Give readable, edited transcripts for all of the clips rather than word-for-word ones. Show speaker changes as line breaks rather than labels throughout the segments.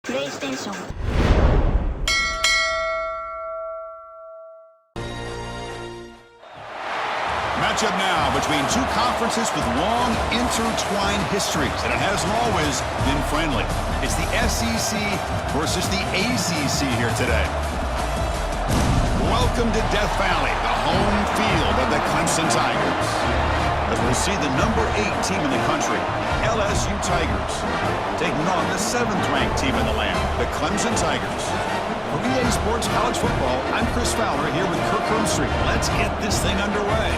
PlayStation.
Matchup now between two conferences with long intertwined histories, and it hasn't always been friendly. It's the SEC versus the ACC here today. Welcome to Death Valley, the home field of the Clemson Tigers, as we'll see the number 8 team in the country, LSU Tigers, taking on the 7th-ranked team in the land, the Clemson Tigers. For VA Sports College Football, I'm Chris Fowler here with Kirk Hermstreet. Let's get this thing underway.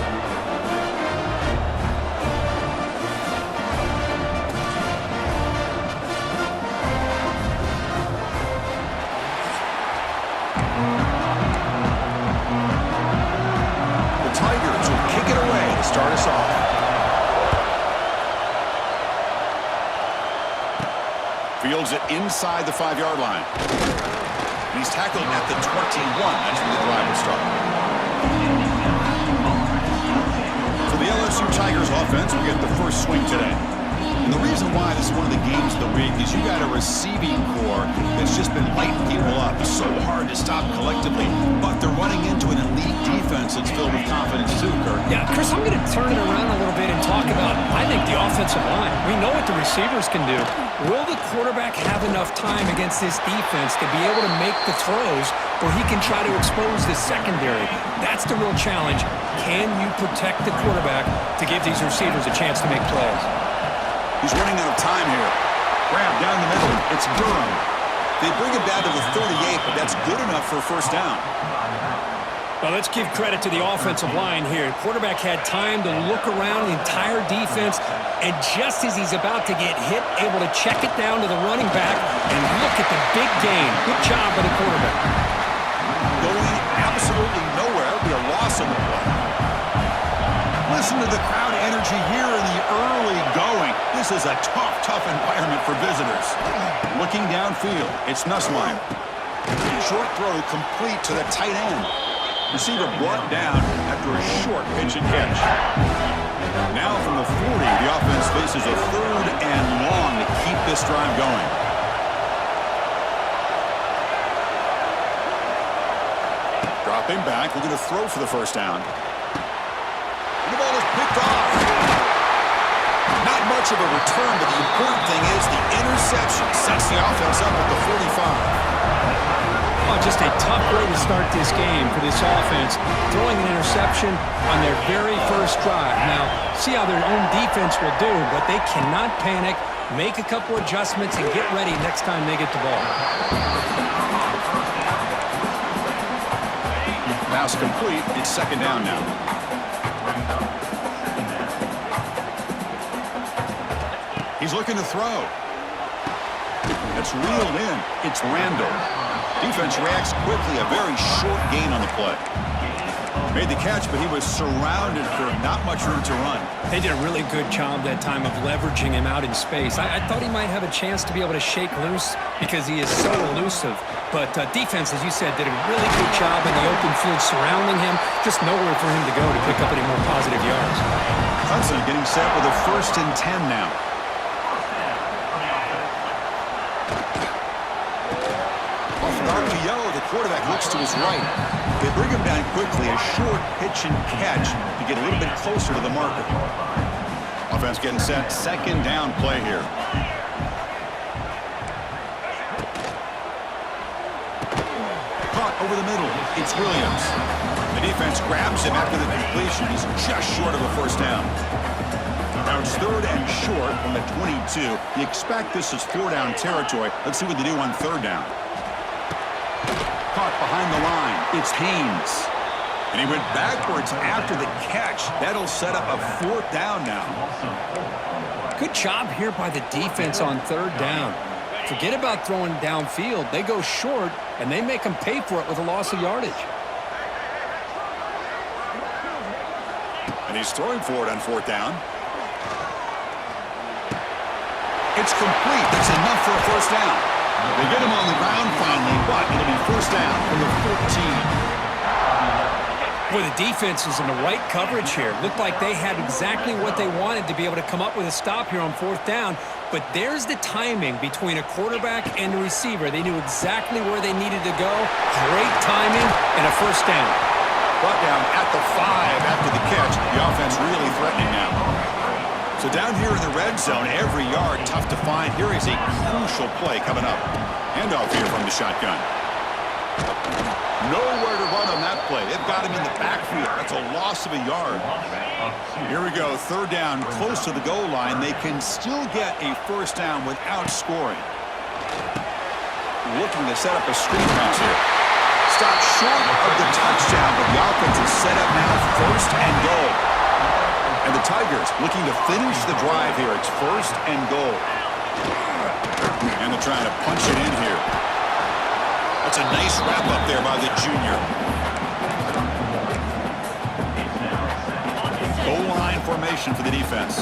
The Tigers will kick it away to start us off. Fields it inside the 5-yard line. He's tackled at the 21. That's where the drive will start. For the LSU Tigers offense, we get the first swing today. And the reason why this is one of the games of the week is you got a receiving core that's just been lighting people up. It's so hard to stop collectively, but they're running into an elite defense that's filled with confidence too, Kurt.
Yeah, Chris, I'm going to turn it around a little bit and talk about, I think, the offensive line. We know what the receivers can do. Will the quarterback have enough time against this defense to be able to make the throws where he can try to expose the secondary? That's the real challenge. Can you protect the quarterback to give these receivers a chance to make plays?
He's running out of time here. Grab down the middle. It's Durham. They bring him down to the 38, but that's good enough for a first down.
Well, let's give credit to the offensive line here. The quarterback had time to look around the entire defense, and just as he's about to get hit, able to check it down to the running back, and look at the big gain. Good job by the quarterback.
Going absolutely nowhere. It'll be a loss on the play. Listen to the crowd energy here in the early going. This is a tough environment for visitors. Looking downfield, it's Nussmeier. Short throw complete to the tight end. Receiver brought down after a short pitch and catch. Now from the 40, the offense faces a 3rd and long to keep this drive going. Dropping back, looking to throw for the first down. The ball is picked off. Not much of a return, but the important thing is the interception sets the offense up at the 45.
Oh, just a tough way to start this game for this offense, throwing an interception on their very first drive. Now, see how their own defense will do, but they cannot panic, make a couple adjustments, and get ready next time they get the ball.
Pass complete. It's 2nd down now. He's looking to throw. It's reeled in. It's Randall. Defense reacts quickly. A very short gain on the play. Made the catch, but he was surrounded for not much room to run.
They did a really good job that time of leveraging him out in space. I thought he might have a chance to be able to shake loose because he is so elusive. But defense, as you said, did a really good job in the open field surrounding him. Just nowhere for him to go to pick up any more positive yards.
Hudson getting set with a 1st and 10 now. Off an RPO, the quarterback looks to his right. They bring him down quickly, a short pitch and catch to get a little bit closer to the marker. Offense getting set, 2nd down play here. Caught over the middle, it's Williams. The defense grabs him after the completion. He's just short of a first down. Now it's 3rd and short from the 22. You expect this is 4-down territory. Let's see what they do on 3rd down. Caught behind the line. It's Haynes. And he went backwards after the catch. That'll set up a 4th down now.
Good job here by the defense on 3rd down. Forget about throwing downfield. They go short, and they make them pay for it with a loss of yardage.
And he's throwing for it on 4th down. It's complete. That's enough for a first down. They get him on the ground finally, but it'll be first down from the 14.
Boy, the defense was in the right coverage here. Looked like they had exactly what they wanted to be able to come up with a stop here on 4th down. But there's the timing between a quarterback and the receiver. They knew exactly where they needed to go. Great timing and a first down.
Brought down at the 5 after the catch. The offense really threatening now. So down here in the red zone, every yard tough to find. Here is a crucial play coming up. Handoff here from the shotgun. Nowhere to run on that play. They've got him in the backfield. That's a loss of a yard. Here we go. 3rd down, close to the goal line. They can still get a first down without scoring. Looking to set up a screen pass here. Stopped short of the touchdown, but the offense is set up now 1st and goal. And the Tigers looking to finish the drive here. It's 1st and goal. And they're trying to punch it in here. That's a nice wrap up there by the junior. Goal line formation for the defense.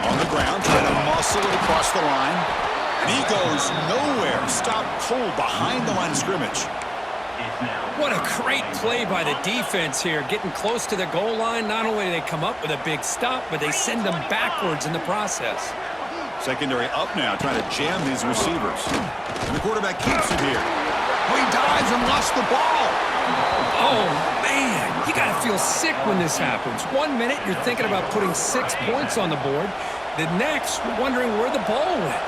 On the ground, trying to muscle it across the line. And he goes nowhere. Stopped cold behind the line of scrimmage.
What a great play by the defense here. Getting close to the goal line, not only do they come up with a big stop, but they send them backwards in the process.
Secondary up now, trying to jam these receivers. And the quarterback keeps it here. Oh, he dives and lost the ball.
Oh, man. You got to feel sick when this happens. 1 minute, you're thinking about putting 6 points on the board. The next, wondering where the ball went.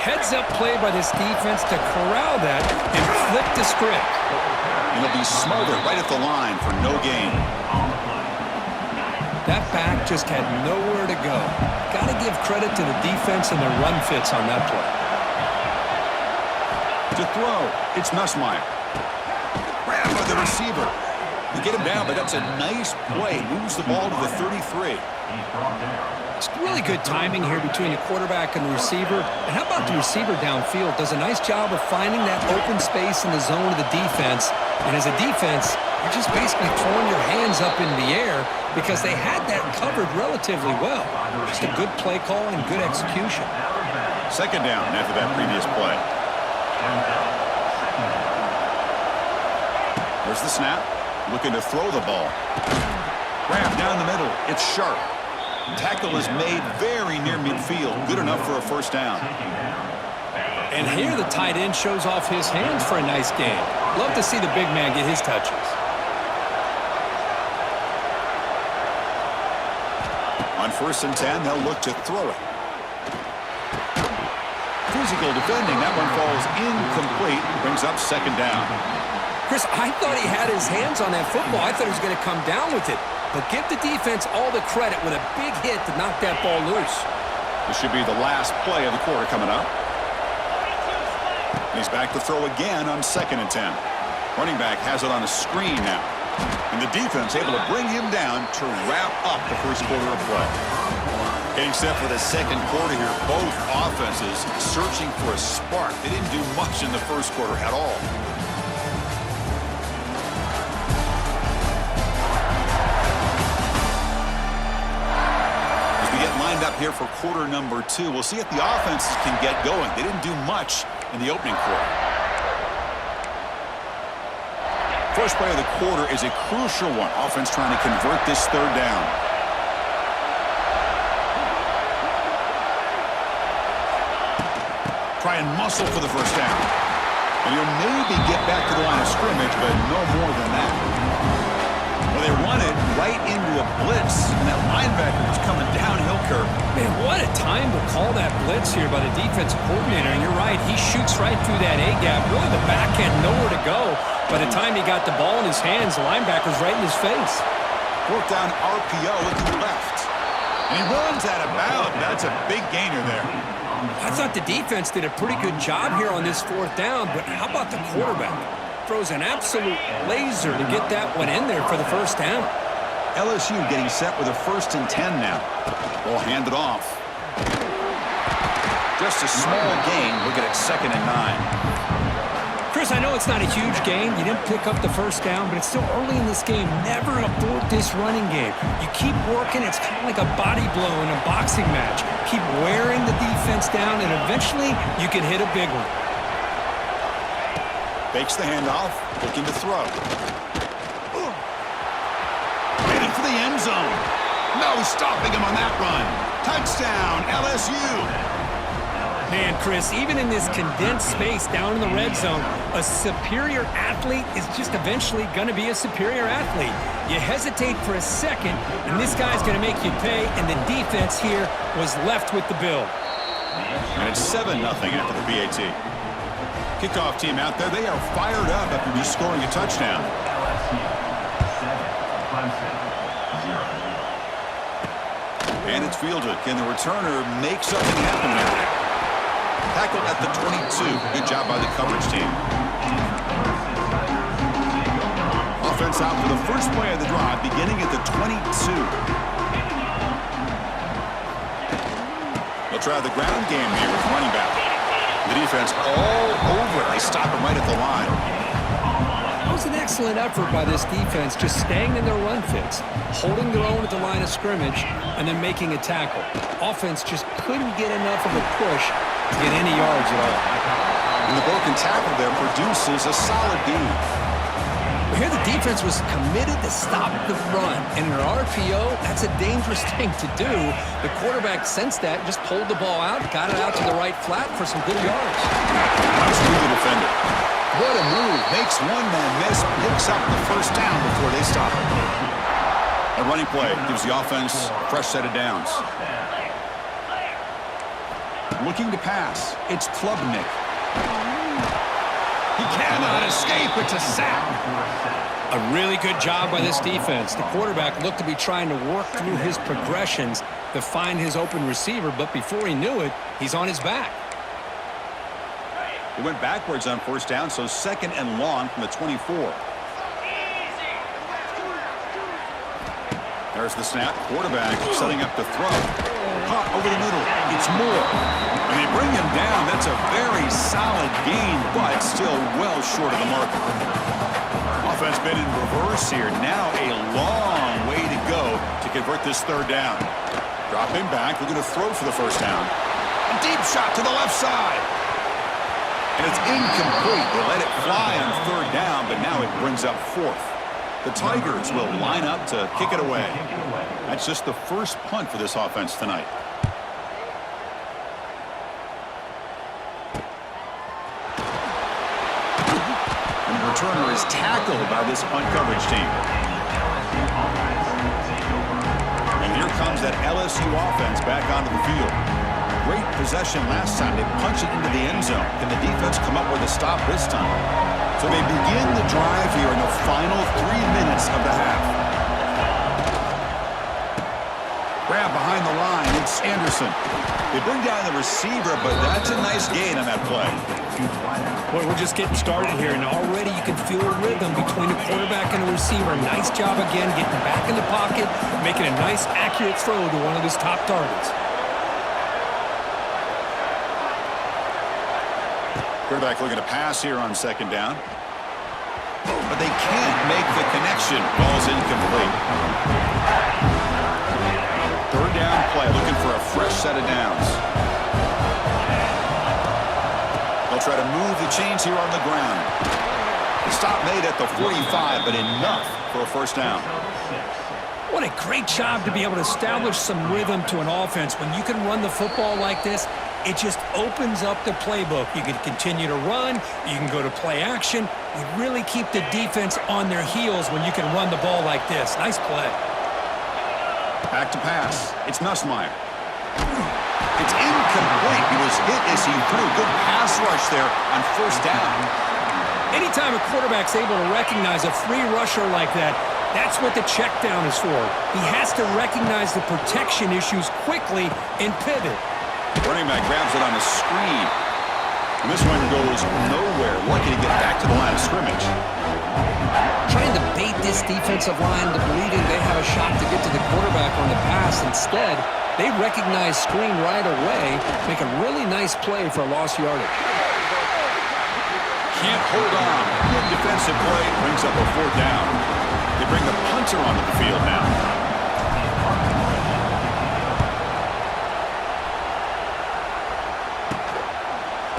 Heads-up play by this defense to corral that and flip the script.
And he'll be smothered right at the line for no gain.
That back just had nowhere to go. Got to give credit to the defense and their run fits on that play.
To throw, it's Nussmeier. Grab by the receiver. You get him down, but that's a nice play. Moves the ball to the 33.
It's really good timing here between the quarterback and the receiver. And how about the receiver downfield? Does a nice job of finding that open space in the zone of the defense. And as a defense, you're just basically throwing your hands up in the air because they had that covered relatively well. Just a good play call and good execution.
2nd down after that previous play. There's the snap. Looking to throw the ball. Grab down the middle. It's sharp. Tackle is made very near midfield. Good enough for a first down.
And here the tight end shows off his hands for a nice game. Love to see the big man get his touches.
On 1st and 10, they'll look to throw it. Physical defending. That one falls incomplete. Brings up 2nd down.
Chris, I thought he had his hands on that football. I thought he was going to come down with it. But give the defense all the credit with a big hit to knock that ball loose.
This should be the last play of the quarter coming up. He's back to throw again on 2nd and 10. Running back has it on a screen now. And the defense able to bring him down to wrap up the first quarter of play. Getting set for the 2nd quarter here. Both offenses searching for a spark. They didn't do much in the first quarter at all. Lined up here for quarter number 2. We'll see if the offenses can get going. They didn't do much in the opening quarter. First play of the quarter is a crucial one. Offense trying to convert this 3rd down. Try and muscle for the first down. And you'll maybe get back to the line of scrimmage, but no more than that. Well, they run it right into a blitz, and that linebacker was coming downhill curve.
Man, what a time to call that blitz here by the defensive coordinator. And you're right, he shoots right through that A-gap. Really, the back had nowhere to go. By the time he got the ball in his hands, the linebacker's right in his face.
4th down RPO looking left. And he runs out of bounds. That's a big gainer there.
I thought the defense did a pretty good job here on this 4th down, but how about the quarterback? Throws an absolute laser to get that one in there for the first down.
LSU getting set with a 1st and 10 now. Ball handed off. Just a small gain. Looking at 2nd and 9.
Chris, I know it's not a huge gain. You didn't pick up the first down, but it's still early in this game. Never abort this running game. You keep working. It's kind of like a body blow in a boxing match. Keep wearing the defense down, and eventually you can hit a big one.
Fakes the handoff, looking to throw. Headed for the end zone. No stopping him on that run. Touchdown, LSU.
Man, Chris, even in this condensed space down in the red zone, a superior athlete is just eventually going to be a superior athlete. You hesitate for a second, and this guy's going to make you pay, and the defense here was left with the bill.
And it's 7-0 after the PAT. Kickoff team out there, they are fired up after just scoring a touchdown. And it's fielded. Can the returner make something happen here? Tackled at the 22. Good job by the coverage team. Offense out for the first play of the drive, beginning at the 22. They'll try the ground game here with running back. The defense all over it. They stop him right at the line.
That was an excellent effort by this defense, just staying in their run fits, holding their own at the line of scrimmage, and then making a tackle. Offense just couldn't get enough of a push to get any yards at all.
And the broken tackle there produces a solid gain.
Here the defense was committed to stop the run. And in an RPO, that's a dangerous thing to do. The quarterback sensed that, just pulled the ball out, got it out to the right flat for some good yards.
Nice move to defend it. What a move. Makes one man miss, picks up the first down before they stop it. A running play gives the offense a fresh set of downs. Looking to pass. It's Klubnik. He cannot escape. It's a sack.
A really good job by this defense. The quarterback looked to be trying to work through his progressions to find his open receiver, but before he knew it, he's on his back.
He went backwards on first down, so 2nd and long from the 24. There's the snap. Quarterback setting up the throw. Caught over the middle. It's Moore. And they bring him down. That's a very solid gain, but still well short of the marker. Offense been in reverse here. Now a long way to go to convert this 3rd down. Drop him back. Looking to throw for the first down. A deep shot to the left side. And it's incomplete. They let it fly on 3rd down, but now it brings up 4th. The Tigers will line up to kick it away. That's just the first punt for this offense tonight. And the returner is tackled by this punt coverage team. And here comes that LSU offense back onto the field. Great possession last time. They punch it into the end zone. Can the defense come up with a stop this time? So they begin the drive here in the final 3 minutes of the half. Grab behind the line. It's Anderson. They bring down the receiver, but that's a nice gain on that play.
Boy, we're just getting started here, and already you can feel a rhythm between the quarterback and the receiver. Nice job again getting back in the pocket, making a nice, accurate throw to one of his top targets.
Quarterback looking to pass here on 2nd down. But they can't make the connection. Ball's incomplete. 3rd down play, looking for a fresh set of downs. They'll try to move the chains here on the ground. The stop made at the 45, but enough for a first down.
What a great job to be able to establish some rhythm to an offense. When you can run the football like this, it just opens up the playbook. You can continue to run. You can go to play action. You really keep the defense on their heels when you can run the ball like this. Nice play.
Back to pass. It's Nussmeier. It's incomplete. He was hit as he threw. Good pass rush there on 1st down.
Anytime a quarterback's able to recognize a free rusher like that, that's what the check down is for. He has to recognize the protection issues quickly and pivot.
Running back grabs it on a screen. And this one goes nowhere. Lucky to get back to the line of scrimmage.
Trying to bait this defensive line to believing they have a shot to get to the quarterback on the pass. Instead, they recognize screen right away, make a really nice play for a lost yardage.
Can't hold on. Good defensive play brings up a 4th down. They bring the punter onto the field now.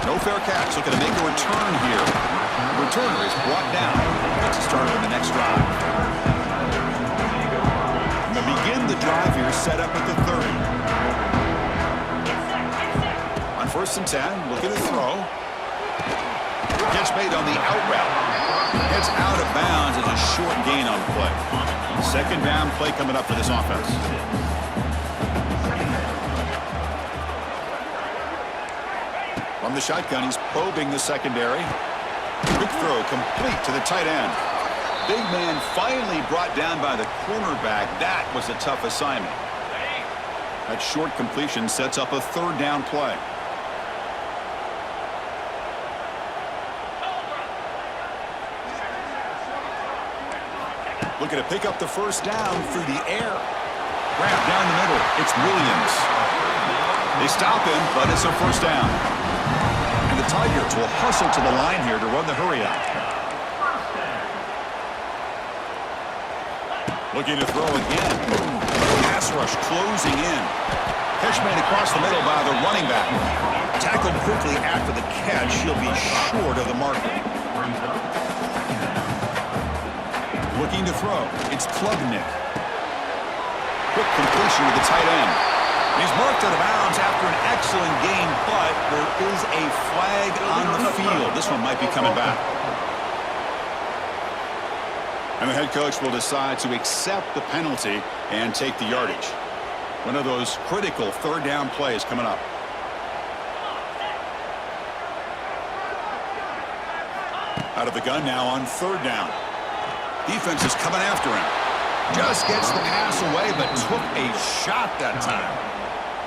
No fair catch. Looking to make a return here. returner is brought down. Gets a start on the next drive. And they begin the drive here, set up at the 30. On 1st and 10, looking to throw. Catch made on the out route. Gets out of bounds as a short gain on the play. 2nd down play coming up for this offense. From the shotgun, he's probing the secondary. Quick throw complete to the tight end. Big man finally brought down by the cornerback. That was a tough assignment. That short completion sets up a 3rd down play. Looking to pick up the 1st down through the air. Grab down the middle. It's Williams. They stop him, but it's a 1st down. And the Tigers will hustle to the line here to run the hurry up. Looking to throw again. Pass rush closing in. Catch made across the middle by the running back. Tackled quickly after the catch. He'll be short of the marker. Looking to throw. It's Klubnik. Quick completion to the tight end. He's marked out of bounds after an excellent game, but there is a flag on the field. This one might be coming back. And the head coach will decide to accept the penalty and take the yardage. One of those critical 3rd down plays coming up. Out of the gun now on 3rd down. Defense is coming after him. Just gets the pass away, but took a shot that time.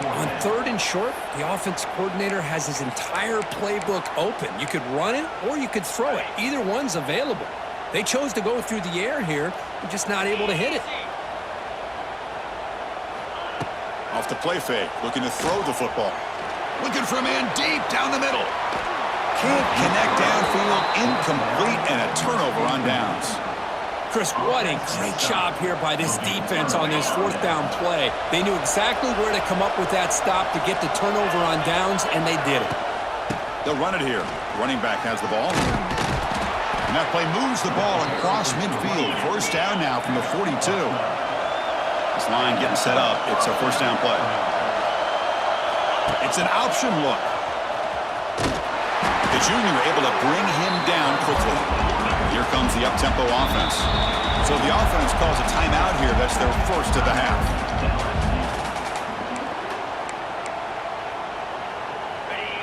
On 3rd and short, the offense coordinator has his entire playbook open. You could run it or you could throw it. Either one's available. They chose to go through the air here. They're just not able to hit it.
Off the play fake, looking to throw the football. Looking for a man deep down the middle. Can't connect downfield, incomplete, and a turnover on downs.
Chris, what a great job here by this defense on this 4th down play. They knew exactly where to come up with that stop to get the turnover on downs, and they did it.
They'll run it here. Running back has the ball. And that play moves the ball across midfield. 1st down now from the 42. This line getting set up. It's a 1st down play. It's an option look. The junior able to bring him down quickly. Here comes the up-tempo offense. So the offense calls a timeout here. That's their 1st of the half.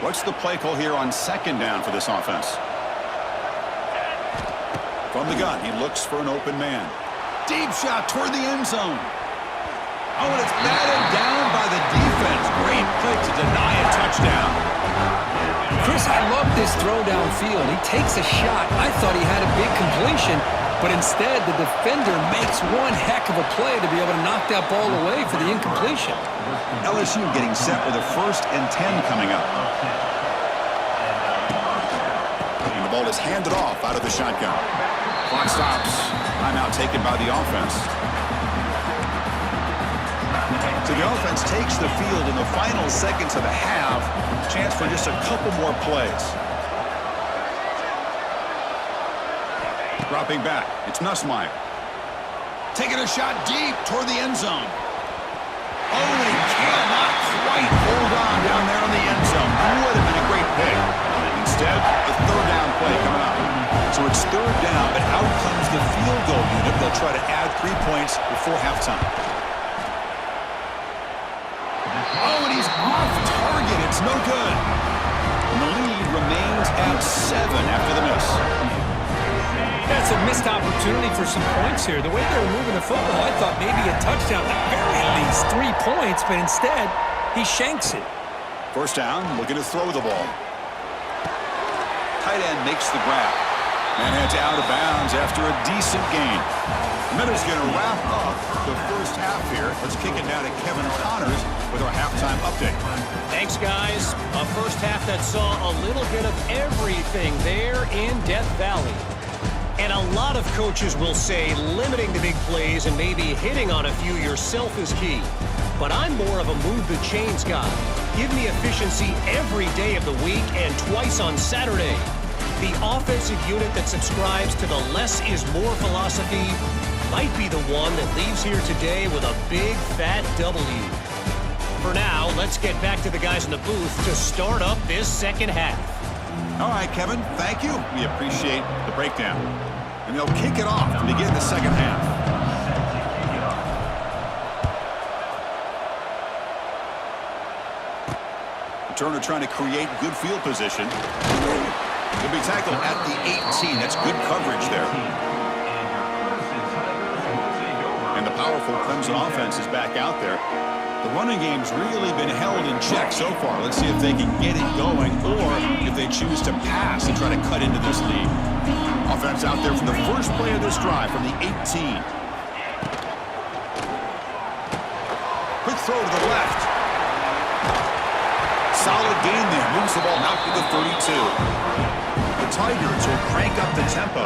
What's the play call here on 2nd down for this offense? From the gun, he looks for an open man. Deep shot toward the end zone. Oh, and it's batted down by the defense. Great play to deny a touchdown.
Chris, I love this throw downfield. He takes a shot. I thought he had a big completion, but instead the defender makes one heck of a play to be able to knock that ball away for the incompletion.
LSU getting set with a 1st and 10 coming up. And the ball is handed off out of the shotgun. Clock stops. Timeout taken by the offense. So the offense takes the field in the final seconds of the half. Chance for just a couple more plays. Dropping back. It's Nussmeier. Taking a shot deep toward the end zone. Oh, and he cannot quite hold on down there in the end zone. Would have been a great pick. Instead, the 3rd down play coming up. So it's 3rd down, but out comes the field goal unit. They'll try to add 3 points before halftime. Oh, and he's off target. It's no good. And the lead remains at 7 after the miss.
That's a missed opportunity for some points here. The way they were moving the football, I thought maybe a touchdown, at very least 3 points, but instead, he shanks it.
1st down, looking to throw the ball. Tight end makes the grab. And heads out of bounds after a decent gain. And that is going to wrap up the 1st half here. Let's kick it now to Kevin Connors with our halftime update.
Thanks, guys. A 1st half that saw a little bit of everything there in Death Valley. And a lot of coaches will say limiting the big plays and maybe hitting on a few yourself is key. But I'm more of a move the chains guy. Give me efficiency every day of the week and twice on Saturday. The offensive unit that subscribes to the less is more philosophy might be the one that leaves here today with a big, fat W. For now, let's get back to the guys in the booth to start up this second half.
All right, Kevin, thank you. We appreciate the breakdown. And they'll kick it off to begin the second half. Turner trying to create good field position. He'll be tackled at the 18. That's good coverage there. And the powerful Clemson offense is back out there. The running game's really been held in check so far. Let's see if they can get it going or if they choose to pass and try to cut into this lead. Offense out there from the first play of this drive from the 18. Quick throw to the left. Solid gain there. Moves the ball out to the 32. The Tigers will crank up the tempo.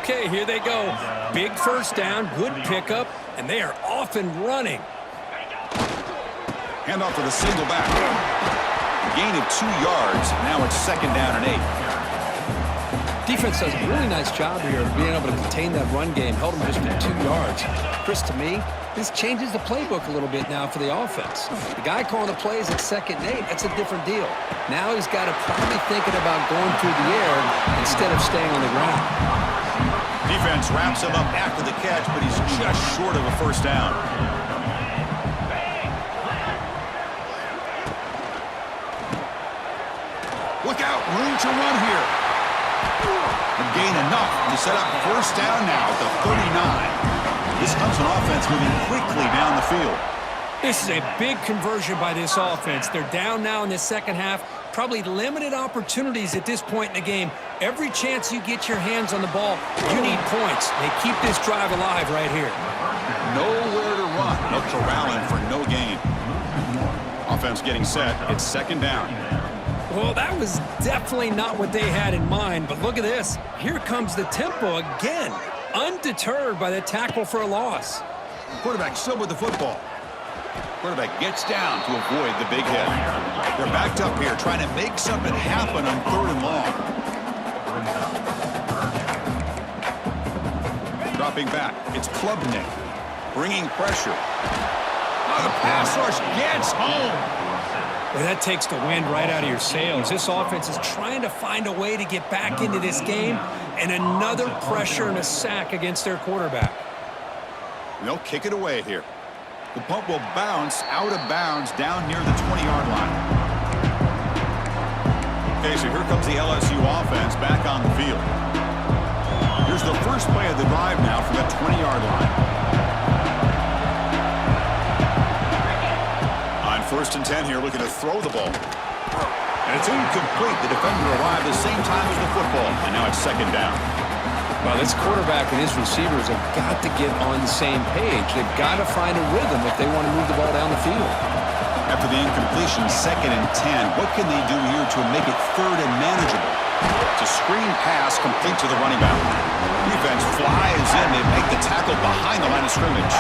Okay, here they go. Big first down, good pickup, and they are off and running.
Handoff for the single back. A gain of 2 yards. Now it's second down and 8.
Defense does a really nice job here of being able to contain that run game. Held them just to 2 yards. Chris, to me, this changes the playbook a little bit now for the offense. The guy calling the plays at 2nd and 8, that's a different deal. Now he's got to probably thinking about going through the air instead of staying on the ground.
Defense wraps him up after the catch, but he's just short of a first down. Look out, room to run here. And gain enough to set up first down now at the 39. This Clemson offense moving quickly down the field.
This is a big conversion by this offense. They're down now in the second half. Probably limited opportunities at this point in the game. Every chance you get your hands on the ball, you need points. They keep this drive alive right here.
Nowhere to run. No corralling for no gain. Offense getting set. It's second down.
Well, that was definitely not what they had in mind, but look at this. Here comes the tempo again. Undeterred by the tackle for a loss.
Quarterback still with the football. Quarterback gets down to avoid the big hit. They're backed up here trying to make something happen on 3rd and long. Dropping back. It's Klubnik bringing pressure. Oh, the pass rush gets home.
Well, that takes the wind right out of your sails. This offense is trying to find a way to get back into this game, and another pressure and a sack against their quarterback.
They'll kick it away here. The punt will bounce out of bounds down near the 20-yard line. Okay, so here comes the LSU offense back on the field. Here's the first play of the drive now from the 20-yard line. On 1st and 10 here, looking to throw the ball. And it's incomplete. The defender arrived the same time as the football, and now it's second down.
Well, this quarterback and his receivers have got to get on the same page. They've got to find a rhythm if they want to move the ball down the field.
After the incompletion, 2nd and 10, what can they do here to make it 3rd and manageable? It's a screen pass complete to the running back. Defense flies in. They make the tackle behind the line of scrimmage.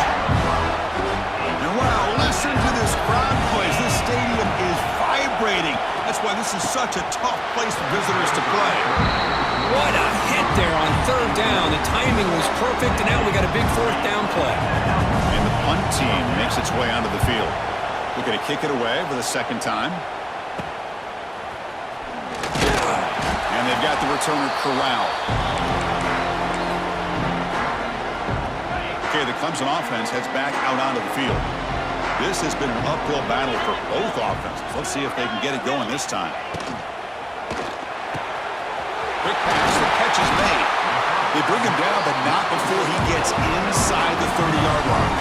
And wow, listen to this crowd noise. This stadium is vibrating. That's why this is such a tough place for visitors to play.
What a hit there on 3rd down. The timing was perfect, and now we got a big 4th down play.
And the punt team makes its way onto the field. Looking to kick it away for the 2nd time. And they've got the returner corralled. Okay, the Clemson offense heads back out onto the field. This has been an uphill battle for both offenses. Let's see if they can get it going this time. Quick pass, the catch is made. They bring him down, but not before he gets inside the 30-yard line.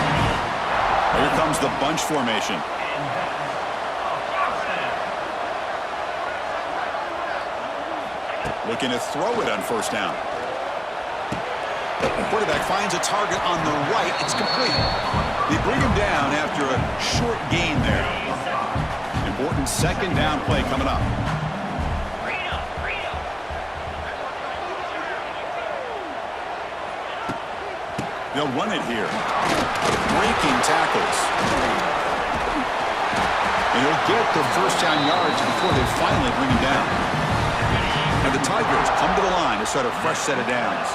Here comes the bunch formation. Looking to throw it on 1st down. The quarterback finds a target on the right. It's complete. They bring him down after a short gain there. Important 2nd down play coming up. They'll run it here. Breaking tackles. And he'll get the 1st down yards before they finally bring him down. And the Tigers come to the line to start a fresh set of downs.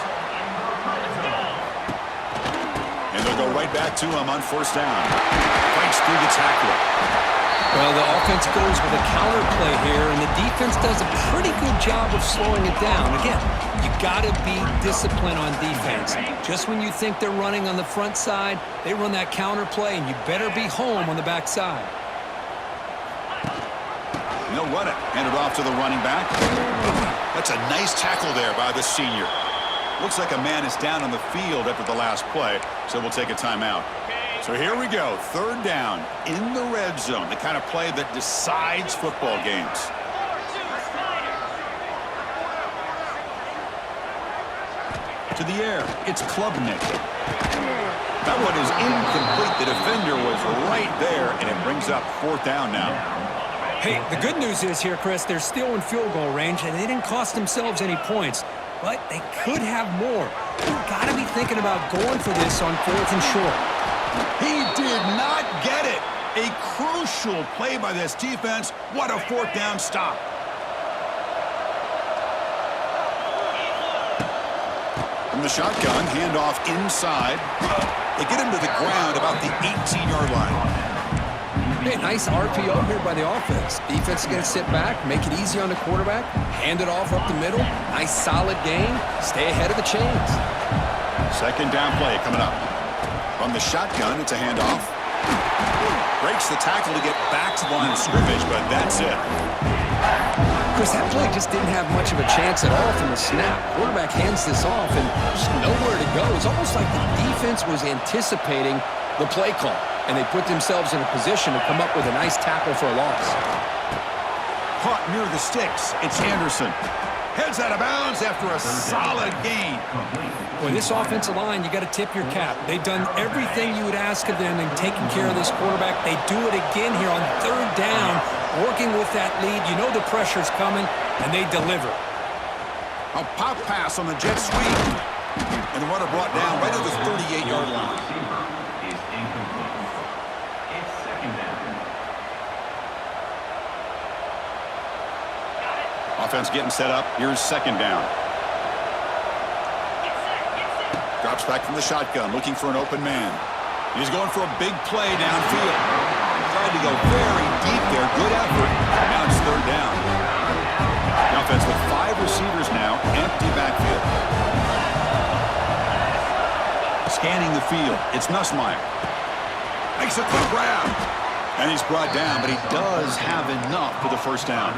And they'll go right back to him on first down. Breaks through the tackle.
Well, the offense goes with a counter play here, and the defense does a pretty good job of slowing it down. Again, you got to be disciplined on defense. Just when you think they're running on the front side, they run that counter play, and you better be home on the back side.
And they'll run it. Hand it off to the running back. That's a nice tackle there by the senior. Looks like a man is down on the field after the last play, so we'll take a timeout. So here we go, third down in the red zone, the kind of play that decides football games. To the air, it's Klubnik. That one is incomplete. The defender was right there, and it brings up fourth down now.
Hey, the good news is here, Chris, they're still in field goal range, and they didn't cost themselves any points, but they could have more. You've got to be thinking about going for this on fourth and short.
He did not get it. A crucial play by this defense. What a fourth down stop. From the shotgun, handoff inside. They get him to the ground about the 18-yard line.
Hey, nice RPO here by the offense. Defense is going to sit back, make it easy on the quarterback, hand it off up the middle. Nice solid gain. Stay ahead of the chains.
Second down play coming up. From the shotgun, it's a handoff. Breaks the tackle to get back to the line of scrimmage, but that's it.
Chris, that play just didn't have much of a chance at all from the snap. Quarterback hands this off and just nowhere to go. It's almost like the defense was anticipating the play call, and they put themselves in a position to come up with a nice tackle for a loss.
Caught near the sticks. It's Anderson. Heads out of bounds after a solid gain.
Boy, this offensive line, you got to tip your cap. They've done everything you would ask of them in taking care of this quarterback. They do it again here on third down, working with that lead. You know the pressure's coming, and they deliver.
A pop pass on the jet sweep. And the runner brought down right at the 38-yard line. Offense getting set up. Here's second down. Drops back from the shotgun, looking for an open man. He's going for a big play downfield. Tried to go very deep there. Good effort. Now it's third down. The offense with 5 receivers now. Empty backfield. Scanning the field. It's Nussmeier. Makes a quick grab. And he's brought down, but he does have enough for the first down.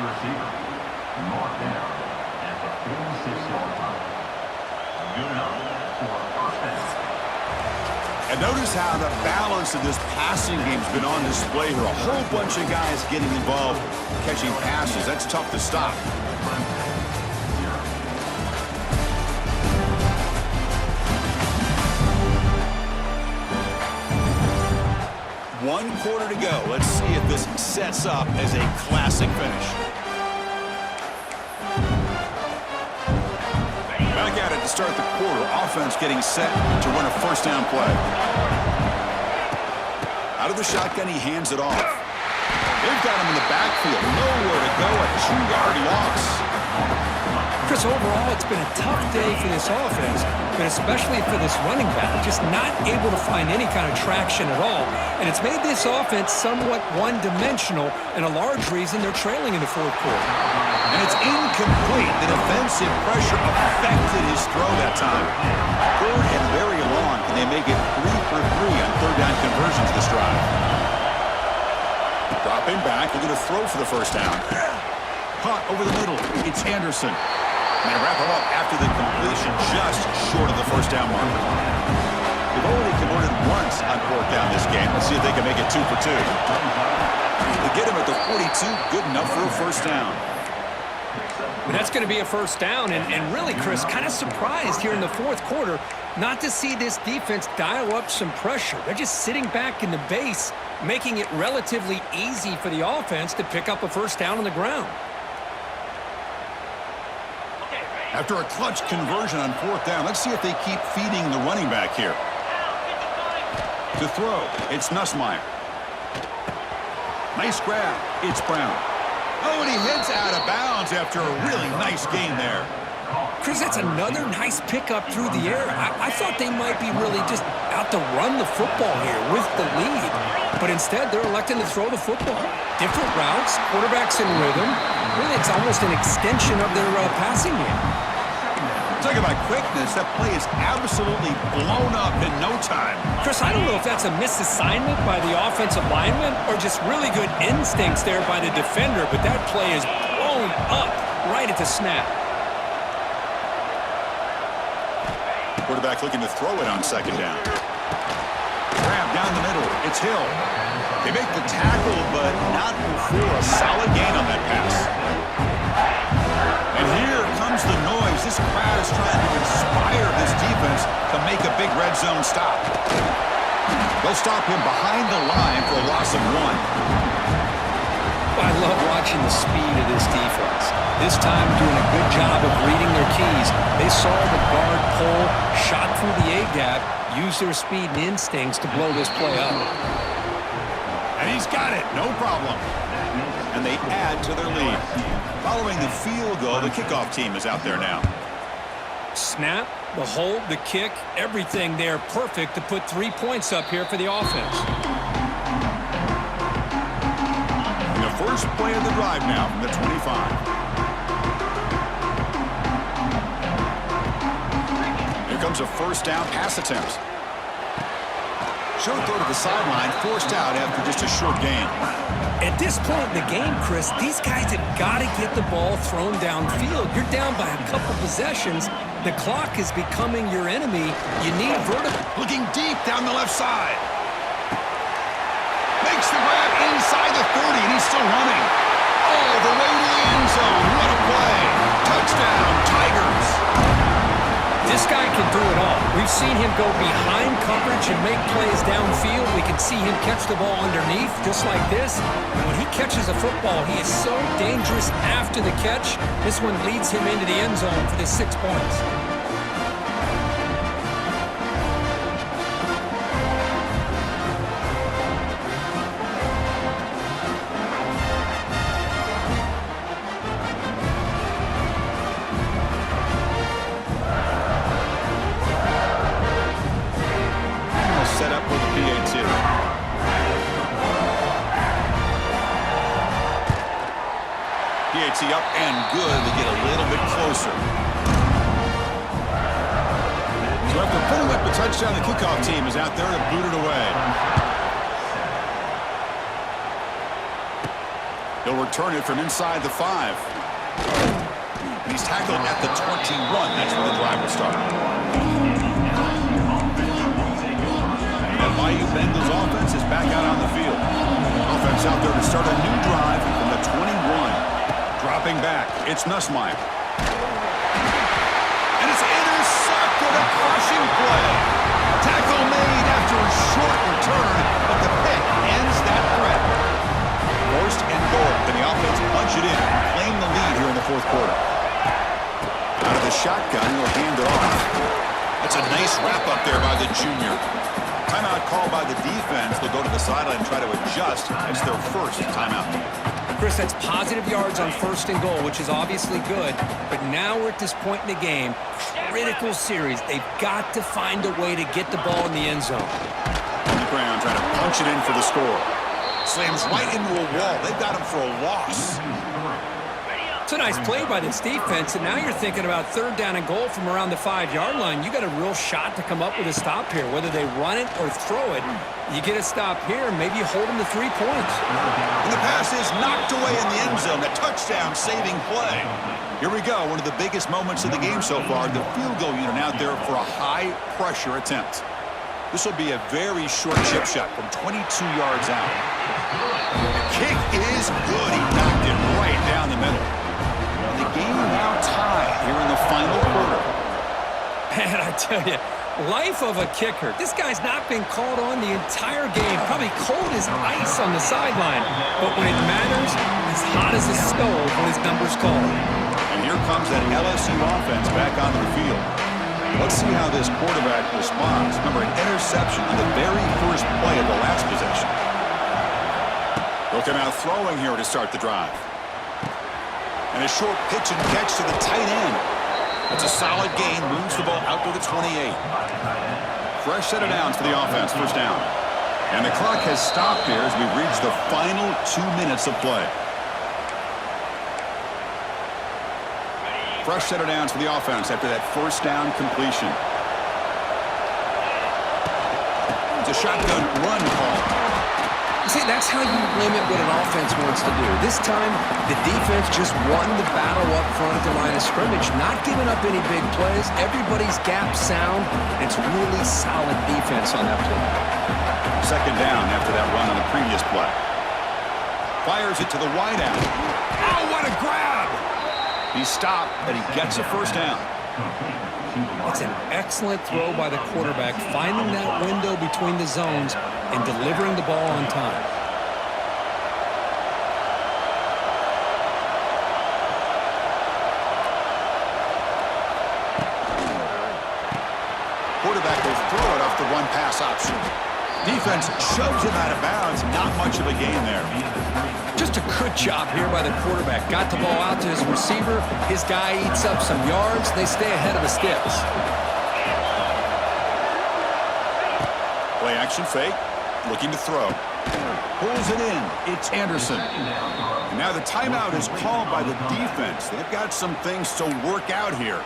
And notice how the balance of this passing game's been on display here. A whole bunch of guys getting involved, catching passes. That's tough to stop. One quarter to go. Let's see if this sets up as a classic finish. Back at it to start the quarter. Offense getting set to run a first down play. Out of the shotgun, he hands it off. They've got him in the backfield. Nowhere to go. A 2-yard loss.
Chris, overall, it's been a tough day for this offense, but especially for this running back. Just not able to find any kind of traction at all. And it's made this offense somewhat one-dimensional, and a large reason they're trailing in the fourth quarter.
And it's incomplete. The defensive pressure affected his throw that time. Third and very long. Can they make it 3 for 3 on third down conversions this drive? Dropping back. They're going to throw for the first down. Caught over the middle. It's Anderson. And they wrap him up after the completion just short of the first down mark. They've already converted once on fourth down this game. Let's see if they can make it 2 for 2. They get him at the 42. Good enough for a first down.
That's going to be a first down, and really, Chris, kind of surprised here in the fourth quarter not to see this defense dial up some pressure. They're just sitting back in the base, making it relatively easy for the offense to pick up a first down on the ground.
After a clutch conversion on fourth down, let's see if they keep feeding the running back here. To throw, it's Nussmeier. Nice grab. It's Brown. Oh, and he hits out of bounds after a really nice gain there.
Chris, that's another nice pickup through the air. I thought they might be really just out to run the football here with the lead. But instead, they're electing to throw the football. Different routes, quarterbacks in rhythm. Really, it's almost an extension of their passing game.
Talk about quickness. That play is absolutely blown up in no time.
Chris, I don't know if that's a misassignment by the offensive lineman or just really good instincts there by the defender, but that play is blown up right at the snap.
Quarterback looking to throw it on second down. Grab down the middle. It's Hill. They make the tackle, but not before a solid gain on that pass. And here comes the noise. This crowd is trying to inspire this defense to make a big red zone stop. They'll stop him behind the line for a loss of 1.
I love watching the speed of this defense. This time doing a good job of reading their keys. They saw the guard pull, shot through the A-gap, used their speed and instincts to blow this play up.
And he's got it, no problem. And they add to their lead. Following the field goal, the kickoff team is out there now.
Snap, the hold, the kick, everything there perfect to put 3 points up here for the offense.
And the first play of the drive now from the 25. Here comes a first down pass attempt. Short throw to the sideline, forced out after just a short gain.
At this point in the game, Chris, these guys have got to get the ball thrown downfield. You're down by a couple possessions. The clock is becoming your enemy. You need vertical.
Looking deep down the left side. Makes the grab inside the 30, and he's still running. All the way to the end zone. What a play. Touchdown, Tigers.
This guy can do it all. We've seen him go behind coverage and make plays downfield. We can see him catch the ball underneath, just like this. And when he catches a football, he is so dangerous after the catch. This one leads him into the end zone for the 6 points.
Up and good to get a little bit closer. So after putting up the touchdown, the kickoff team is out there to boot it away. They'll return it from inside the 5. He's tackled at the 21. That's where the drive will start. And Bayou Bengals offense is back out on the field. Offense out there to start a new drive from the 21. Dropping back, it's Nussmeier. And it's intercepted, a crushing play. Tackle made after a short return, but the pick ends that threat. First and goal, and the offense punch it in, claim the lead here in the fourth quarter. Out of the shotgun, he'll hand it off. That's a nice wrap up there by the junior. Timeout called by the defense. They'll go to the sideline and try to adjust. It's their first timeout.
Chris, that's positive yards on first and goal, which is obviously good. But now we're at this point in the game. Critical series. They've got to find a way to get the ball in the end zone.
On the ground, trying to punch it in for the score. Slams right into a wall. They've got him for a loss.
It's a nice play by this defense, and now you're thinking about third down and goal from around the 5-yard line. You got a real shot to come up with a stop here. Whether they run it or throw it, you get a stop here, maybe you hold them to 3 points.
And the pass is knocked away in the end zone. A touchdown-saving play. Here we go, one of the biggest moments of the game so far. The field goal unit out there for a high-pressure attempt. This will be a very short chip shot from 22 yards out. The kick is good. He knocked it right down the middle. The game now tied here in the final quarter.
Man, I tell you, life of a kicker. This guy's not been called on the entire game. Probably cold as ice on the sideline. But when it matters, he's hot as a stove when his number's called.
And here comes that LSU offense back onto the field. Let's see how this quarterback responds. Remember, an interception on the very first play of the last possession. They'll come out throwing here to start the drive. And a short pitch and catch to the tight end. It's a solid gain. Moves the ball out to the 28. Fresh set of downs for the offense. First down. And the clock has stopped here as we've reached the final 2 minutes of play. Fresh set of downs for the offense after that first down completion. It's a shotgun run call.
See, that's how you limit what an offense wants to do. This time, the defense just won the battle up front at the line of scrimmage, not giving up any big plays. Everybody's gap sound. It's really solid defense on that play.
Second down after that run on the previous play. Fires it to the wideout. Oh, what a grab! He stopped, and he gets a first down.
It's an excellent throw by the quarterback, finding that window between the zones and delivering the ball on time.
Quarterback will throw it off the one-pass option. Defense shoves him out of bounds. Not much of a gain there.
Just a good job here by the quarterback. Got the ball out to his receiver. His guy eats up some yards. They stay ahead of the sticks.
Play action fake. Looking to throw. Pulls it in. It's Anderson. And now the timeout is called by the defense. They've got some things to work out here.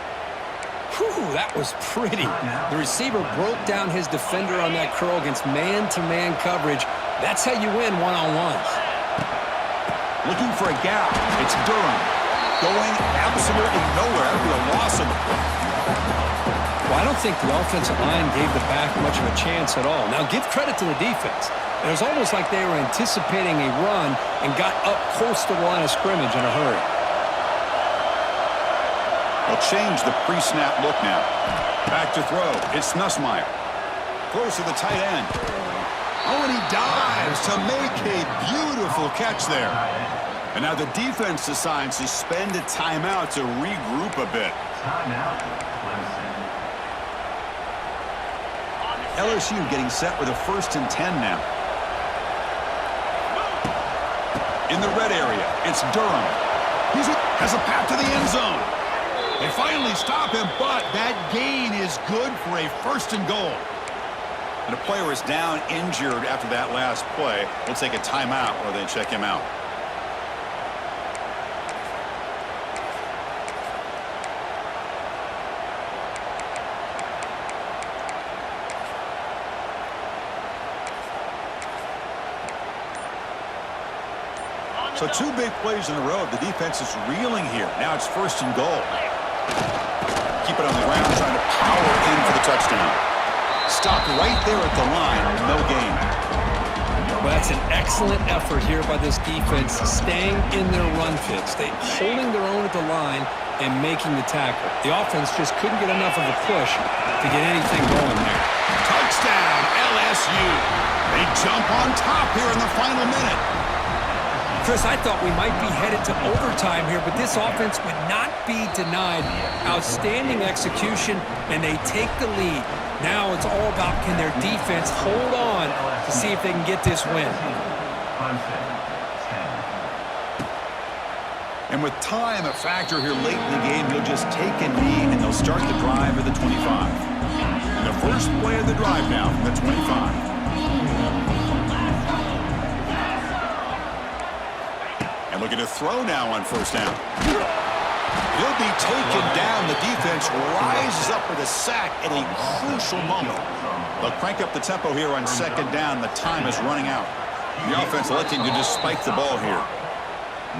Whew, that was pretty. The receiver broke down his defender on that curl against man-to-man coverage. That's how you win one-on-ones.
Looking for a gap. It's Durham. Going absolutely nowhere. That'll be a loss of the play.
Well, I don't think the offensive line gave the back much of a chance at all. Now, give credit to the defense. It was almost like they were anticipating a run and got up close to the line of scrimmage in a hurry.
They'll change the pre-snap look now. Back to throw. It's Nussmeier. Throws to the tight end. Oh, and he dives to make a beautiful catch there. And now the defense decides to spend a timeout to regroup a bit. LSU getting set with a 1st and 10 now. In the red area, it's Durham. Has a path to the end zone. They finally stop him, but that gain is good for a 1st and goal. And a player is down injured after that last play. We'll take a timeout while they check him out. So 2 big plays in a row. The defense is reeling here. Now it's 1st and goal. Keep it on the ground, trying to power in for the touchdown. Stopped right there at the line. No gain.
Well, that's an excellent effort here by this defense, staying in their run fits. They holding their own at the line and making the tackle. The offense just couldn't get enough of a push to get anything going there.
Touchdown, LSU. They jump on top here in the final minute.
Chris, I thought we might be headed to overtime here, but this offense would not be denied. Outstanding execution, and they take the lead. Now it's all about, can their defense hold on to see if they can get this win.
And with time a factor here late in the game, he'll just take a knee, and they'll start the drive at the 25. And the first play of the drive now from the 25. Looking to throw now on 1st down. He'll be taken down. The defense rises up with a sack at a crucial moment. They'll crank up the tempo here on 2nd down. The time is running out. The offense electing to just spike the ball here.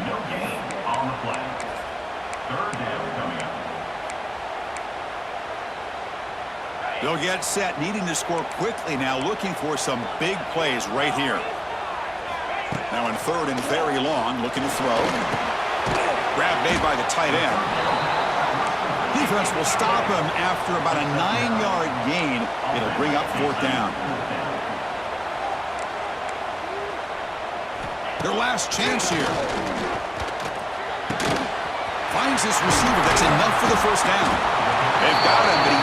No gain on the play. 3rd down coming up.
They'll get set, needing to score quickly now, looking for some big plays right here. Now in 3rd and very long, looking to throw. Grab made by the tight end. Defense will stop him after about a 9-yard gain. It'll bring up 4th down. Their last chance here. Finds this receiver. That's enough for the 1st down. They've got him, but he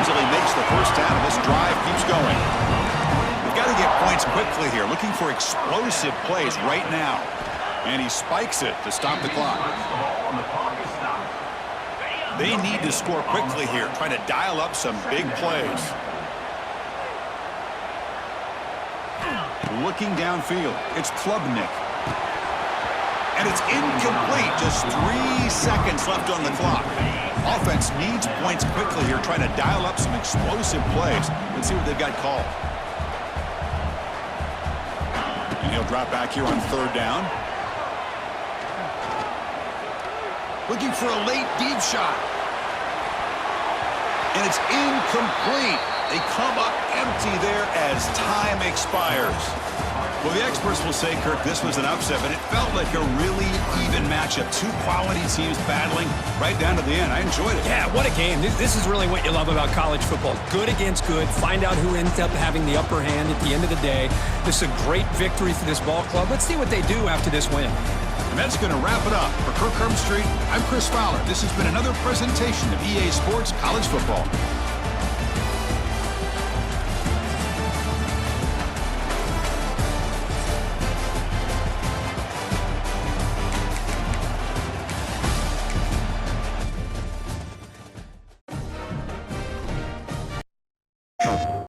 easily makes the 1st down. This drive keeps going. Got to get points quickly here. Looking for explosive plays right now. And he spikes it to stop the clock. They need to score quickly here, trying to dial up some big plays. Looking downfield, it's Klubnik. And it's incomplete. Just 3 seconds left on the clock. Offense needs points quickly here, trying to dial up some explosive plays. Let's see what they've got called. And he'll drop back here on 3rd down. Looking for a late deep shot. And it's incomplete. They come up empty there as time expires. Well, the experts will say, Kirk, this was an upset, but it felt like a really even matchup. 2 quality teams battling right down to the end. I enjoyed it.
Yeah, what a game. This is really what you love about college football. Good against good. Find out who ends up having the upper hand at the end of the day. This is a great victory for this ball club. Let's see what they do after this win.
And that's going to wrap it up. For Kirk Herbstreit, I'm Chris Fowler. This has been another presentation of EA Sports College Football.